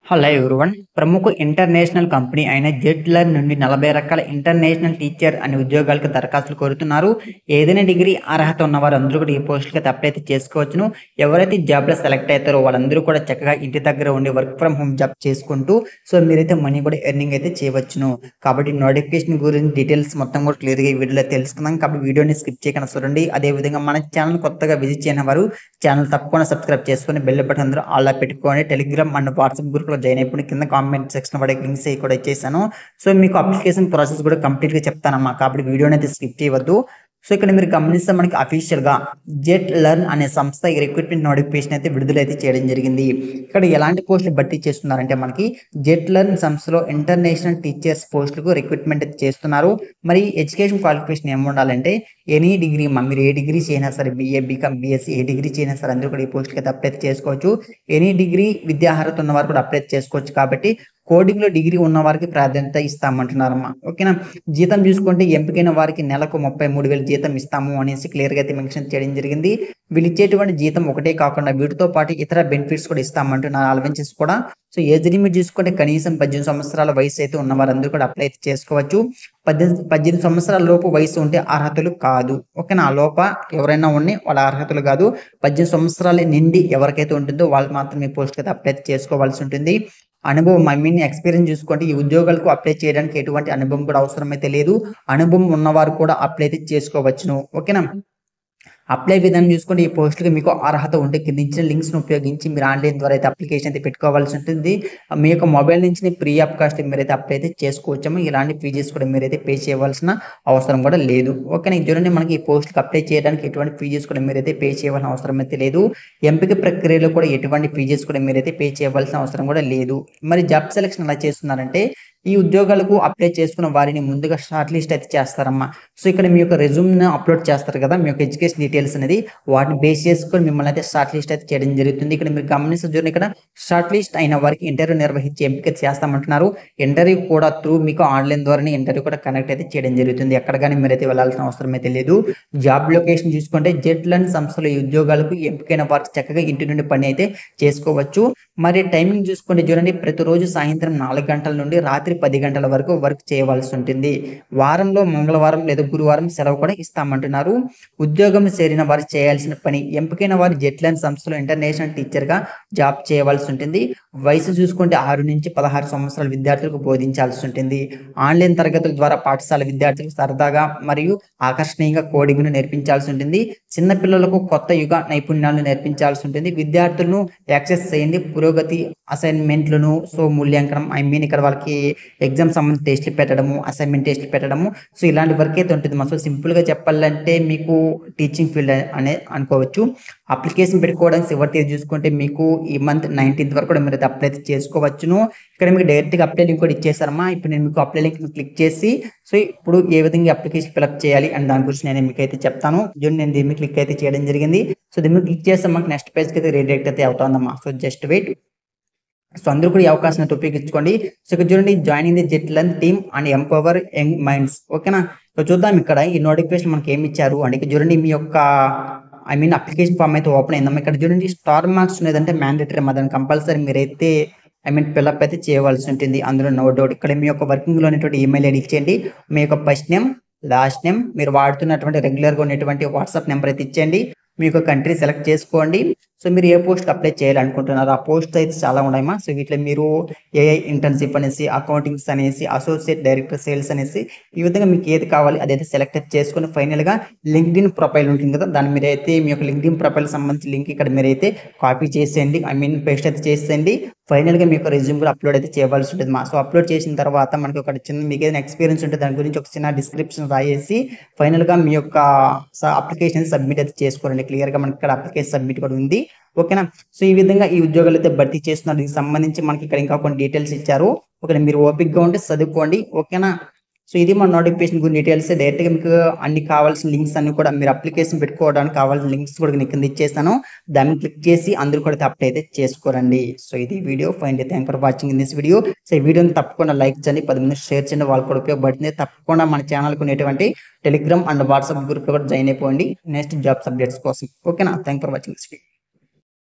Hello everyone. ప్రముఖ international company అయిన జెట్‌లర్ నుండి 40 రకాల ఇంటర్నేషనల్ టీచర్ అనే ఉద్యోగాలకు దరఖాస్తులు కోరుతున్నారు. ఏదైనా డిగ్రీ అర్హత ఉన్నవారు అందరూ కూడా ఈ పోస్టులకి అప్లై అయితే చేసుకోవచ్చును. ఎవరైతే జాబ్‌లో సెలెక్ట్ అవుతారో వాళ్ళందరూ కూడా చక్కగా ఇంటి దగ్గర ఉండి వర్క్ ఫ్రమ్ హోమ్ జాబ్ చేసుకుంటూ మీరైతే మనీ కూడా ఎర్నింగ్ అయితే చేయవచ్చును. కాబట్టి నోటిఫికేషన్ గురించి డీటెయిల్స్ మొత్తం కూడా క్లియర్‌గా ఈ వీడియోలో తెలుసుకుందాం. కాబట్టి వీడియోని స్కిప్ చేయకుండా చూడండి. అదేవిధంగా మన ఛానల్ కొత్తగా విజిట్ చేయని వారు ఛానల్ తప్పకుండా సబ్స్క్రైబ్ చేసుకొని బెల్ బటన్ అందరూ ఆల్‌లో పెట్టుకోండి. టెలిగ్రామ్ అండ్ వాట్సాప్ గ్రూప్‌లో జాయిన్ అయిపోండి. కింద కామెంట్ సెక్షన్ వాడే లింక్స్ అవి కూడా ఇచ్చేసాను. మీకు అప్లికేషన్ ప్రాసెస్ కూడా కంప్లీట్‌గా చెప్తానమ్మా. కాబట్టి వీడియోని అయితే స్కిప్ చేయవద్దు. ఇక్కడ మీరు గమనిస్తే మనకి అఫీషియల్‌గా జెట్ లెర్న్ అనే సంస్థ ఈ రిక్రూట్మెంట్ నోటిఫికేషన్ అయితే విడుదలైతే చేయడం జరిగింది. ఇక్కడ ఎలాంటి పోస్టులు భర్తీ చేస్తున్నారంటే మనకి జెట్ లెర్న్ సంస్థలో ఇంటర్నేషనల్ టీచర్స్ పోస్టులకు రిక్రూట్మెంట్ అయితే చేస్తున్నారు. మరి ఎడ్యుకేషన్ క్వాలిఫికేషన్ ఏమి ఉండాలంటే ఎనీ డిగ్రీ మీరు ఏ డిగ్రీ చేయనా సరే బీఏ, బీకామ్, బీఎస్సీ ఏ డిగ్రీ చేయనా సరే అందరూ కూడా ఈ పోస్టులకి అయితే అప్లై చేసుకోవచ్చు. ఎనీ డిగ్రీ విద్యార్హత ఉన్న వారు కూడా అప్లై చేసుకోవచ్చు. కాబట్టి కోడింగ్‌లో డిగ్రీ ఉన్న వారికి ప్రాధాన్యత ఇస్తామంటున్నారమ్మా. ఓకేనా. జీతం చూసుకుంటే ఎంపికైన వారికి నెలకు 33,000 జీతం ఇస్తాము అనేసి క్లియర్‌గా అయితే మెన్షన్ చేయడం జరిగింది. వీళ్ళు ఇచ్చేటువంటి జీతం ఒకటే కాకుండా వీటితో పాటు ఇతర బెనిఫిట్స్ కూడా ఇస్తామంటున్నారు. అలవెన్సెస్ కూడా. ఏజ్ లిమిట్ చూసుకుంటే కనీసం 18 సంవత్సరాల వయసు అయితే ఉన్న వారందరూ కూడా అప్లై అయితే చేసుకోవచ్చు. 18 సంవత్సరాల లోపు వయసు ఉంటే అర్హతలు కాదు. ఓకేనా. ఆ లోప ఎవరైనా ఉన్నాయి వాళ్ళ అర్హతలు కాదు. 18 సంవత్సరాల నిండి ఎవరికైతే ఉంటుందో వాళ్ళు మాత్రమే పోస్ట్‌కి అయితే అప్లై చేసుకోవాల్సి ఉంటుంది. అనుభవం ఎక్స్‌పీరియన్స్ చూసుకుంటే ఈ ఉద్యోగాలకు అప్లై చేయడానికి ఎటువంటి అనుభవం కూడా అవసరమైతే లేదు. అనుభవం ఉన్నవారు కూడా అప్లై అయితే చేసుకోవచ్చును. ఓకేనా. అప్లై విధానం చూసుకుంటే ఈ పోస్టులకి మీకు అర్హత ఉంటే కింద ఇచ్చిన లింక్స్‌ని ఉపయోగించి మీరు ఆన్‌లైన్ ద్వారా అయితే అప్లికేషన్ అయితే పెట్టుకోవాల్సి ఉంటుంది. మీ యొక్క మొబైల్ నుంచి ఫ్రీ ఆఫ్ కాస్ట్ మీరైతే అప్లై అయితే చేసుకోవచ్చమ్మా. ఇలాంటి ఫీజెస్ కూడా మీరైతే పే చేయవలసిన అవసరం కూడా లేదు. ఓకేనా. ఇది చూడండి మనకి ఈ పోస్ట్‌కి అప్లై చేయడానికి ఎటువంటి ఫీజెస్ కూడా మీరైతే పే చేయవలసిన అవసరం అయితే లేదు. ఎంపిక ప్రక్రియలో కూడా ఎటువంటి ఫీజెస్ కూడా మీరైతే పే చేయవలసిన అవసరం కూడా లేదు. మరి జాబ్ సెలక్షన్ ఎలా చేస్తున్నారంటే ఈ ఉద్యోగాలకు అప్లై చేసుకున్న వారిని ముందుగా షార్ట్ లిస్ట్ అయితే చేస్తారమ్మా. ఇక్కడ మీ యొక్క రెజ్యూమ్‌ని అప్లోడ్ చేస్తారు కదా. మీ యొక్క ఎడ్యుకేషన్ డీటెయిల్స్ అనేది వాటిని బేస్ చేసుకొని మిమ్మల్ని అయితే షార్ట్ లిస్ట్ అయితే చేయడం జరుగుతుంది. ఇక్కడ మీరు గమనిస్తే చూడండి ఇక్కడ షార్ట్ లిస్ట్ అయిన వారికి ఇంటర్వ్యూ నిర్వహించి ఎంపిక చేస్తామంటున్నారు. ఇంటర్వ్యూ కూడా మీకు ఆన్‌లైన్ ద్వారానే ఇంటర్వ్యూ కూడా కనెక్ట్ అయితే చేయడం జరుగుతుంది. ఎక్కడ గాని మీరైతే వెళ్ళాల్సిన అవసరం అయితే లేదు. జాబ్ లొకేషన్ చూసుకుంటే జెట్ లెర్న్ సంస్థలో ఈ ఉద్యోగాలకు ఎంపికైన వారికి చక్కగా ఇంటి నుండి పని అయితే చేసుకోవచ్చు. మరి టైమింగ్ చూసుకుంటే చూడండి ప్రతిరోజు సాయంత్రం 4 గంటల నుండి రాత్రి 10 గంటల వరకు వర్క్ చేయవలసి ఉంటుంది. వారంలో మంగళవారం లేదా గురువారం సెలవు కూడా ఇస్తామంటున్నారు. ఉద్యోగం చేరిన వారు చేయాల్సిన పని ఎంపికైన వారు జెట్ లెర్న్ సంస్థలో ఇంటర్నేషనల్ టీచర్‌గా జాబ్ చేయవలసి ఉంటుంది. వయసు చూసుకుంటే 6 నుంచి 16 సంవత్సరాల విద్యార్థులకు బోధించాల్సి ఉంటుంది. ఆన్‌లైన్ తరగతుల ద్వారా పాఠశాల విద్యార్థులకు సరదాగా మరియు ఆకర్షణీయంగా కోడింగ్‌ను నేర్పించాల్సి ఉంటుంది. చిన్న పిల్లలకు కొత్త యుగ నైపుణ్యాలను నేర్పించాల్సి ఉంటుంది. విద్యార్థులను యాక్సెస్ చేయండి. పురోగతి అసైన్‌మెంట్‌లను మూల్యాంకనం ఇక్కడ వాళ్ళకి ఎగ్జామ్ సంబంధించి టెస్ట్‌లు పెట్టడము, అసైన్‌మెంట్ టెస్ట్‌లు పెట్టడము ఇలాంటి వర్క్ అయితే ఉంటుంది. సింపుల్‌గా చెప్పాలంటే మీకు టీచింగ్ ఫీల్డ్ అనే అనుకోవచ్చు. అప్లికేషన్ పెట్టుకోవడానికి చివరి తేదీ చూసుకుంటే మీకు ఈ మంత్ 19th వరకు కూడా మీరైతే అప్లై అయితే చేసుకోవచ్చును. ఇక్కడ మీకు డైరెక్ట్‌గా అప్లై లింక్ కూడా ఇచ్చేసారమ్మా. ఇప్పుడు నేను మీకు అప్లై లింక్‌ని క్లిక్ చేసి ఇప్పుడు ఏ విధంగా అప్లికేషన్ ఫిలప్ చేయాలి అని దాని గురించి నేను మీకైతే చెప్తాను. చూడండి నేను దీని మీద క్లిక్ అయితే చేయడం జరిగింది. దీని మీద క్లిక్ చేస్తే మనకు నెక్స్ట్ పేజ్‌కి అయితే రీడైరెక్ట్ అయితే అవుతుందమ్మా. Just wait. అందరూ కూడా ఈ అవకాశాన్ని అయితే ఉపయోగించుకోండి. ఇక్కడ చూడండి joining the Jet Learn team and empower young minds. ఓకేనా. చూద్దాం ఇక్కడ ఈ నోటిఫికేషన్ మనకి ఏమి ఇచ్చారు అంటే ఇక్కడ చూడండి మీ యొక్క అప్లికేషన్ ఫామ్ అయితే ఓపెన్ అయిందమ్మా. ఇక్కడ చూడండి స్టార్ మార్క్స్ లేదంటే మ్యాండేటరీ దాన్ని కంపల్సరీ మీరైతే ఫిల్అప్ అయితే చేయవలసి ఉంటుంది. అందులో నో డౌట్. ఇక్కడ మీ యొక్క వర్కింగ్‌లో ఉన్నటువంటి ఈమెయిల్ ఐడి ఇచ్చేయండి. మీ యొక్క ఫస్ట్ నేమ్, లాస్ట్ నేమ్, మీరు వాడుతున్నటువంటి రెగ్యులర్‌గా ఉన్నటువంటి వాట్సాప్ నెంబర్ అయితే ఇచ్చేయండి. మీ యొక్క కంట్రీ సెలెక్ట్ చేసుకోండి. మీరు ఏ పోస్ట్‌కి అప్లై చేయాలనుకుంటున్నారో ఆ పోస్ట్ అయితే చాలా ఉన్నాయమ్మా. వీటిలో మీరు ఏఐ ఇంటర్న్‌షిప్ అనేసి, అకౌంటింగ్స్ అనేసి, అసోసియేట్ డైరెక్టర్ సేల్స్ అనేసి ఈ విధంగా మీకు ఏది కావాలి అదైతే సెలెక్ట్ చేసుకొని ఫైనల్‌గా లింక్డ్ఇన్ ప్రొఫైల్ ఉంటుంది కదా. దాన్ని మీరైతే మీ యొక్క లింక్డ్ఇన్ ప్రొఫైల్ సంబంధించి లింక్ ఇక్కడ మీరైతే కాపీ చేసేయండి. పేస్ట్ అయితే చేసేయండి. ఫైనల్‌గా మీ యొక్క రెజ్యూమ్ కూడా అప్లోడ్ అయితే చేయవలసి ఉంటుందమ్మా. అప్లోడ్ చేసిన తర్వాత మనకి ఒక చిన్న మీకు ఏదైనా ఎక్స్‌పీరియన్స్ ఉంటే దాని గురించి ఒక చిన్న డిస్క్రిప్షన్ రాయేసి ఫైనల్‌గా మీ యొక్క అప్లికేషన్ సబ్మిట్ అయితే చేసుకోండి. క్లియర్‌గా మనకి ఇక్కడ అప్లికేషన్ సబ్మిట్ కూడా ఉంది. ఓకేనా. ఈ విధంగా ఈ ఉద్యోగాలు అయితే భర్తీ చేస్తున్నారు. దీనికి సంబంధించి మనకి ఇక్కడ ఇంకా కొన్ని డీటెయిల్స్ ఇచ్చారు. ఓకేనా. మీరు ఓపికగా ఉంటే చదువుకోండి. ఓకేనా. ఇది మన నోటిఫికేషన్ గురించి డీటెయిల్స్. డైరెక్ట్‌గా మీకు అన్ని కావాల్సిన లింక్స్ అన్ని కూడా మీరు అప్లికేషన్ పెట్టుకోవడానికి కావాల్సిన లింక్స్ కూడా నేను కింద ఇచ్చేస్తాను. దాన్ని క్లిక్ చేసి అందరూ కూడా అప్లై అయితే చేసుకోరండి. ఇది video. Finally thanks for watching in this video. ఈ వీడియోని తప్పకుండా లైక్ చేయండి. 10 మందికి షేర్ చేయండి. వాళ్ళకి కూడా ఉపయోగపడుతుంది. తప్పకుండా మన ఛానల్‌కి ఉన్నటువంటి టెలిగ్రామ్ అండ్ వాట్సాప్ గ్రూప్‌లో కూడా జాయిన్ అయిపోండి నెక్స్ట్ జాబ్స్ అప్డేట్స్ కోసం. ఓకేనా. Thanks for watching this video.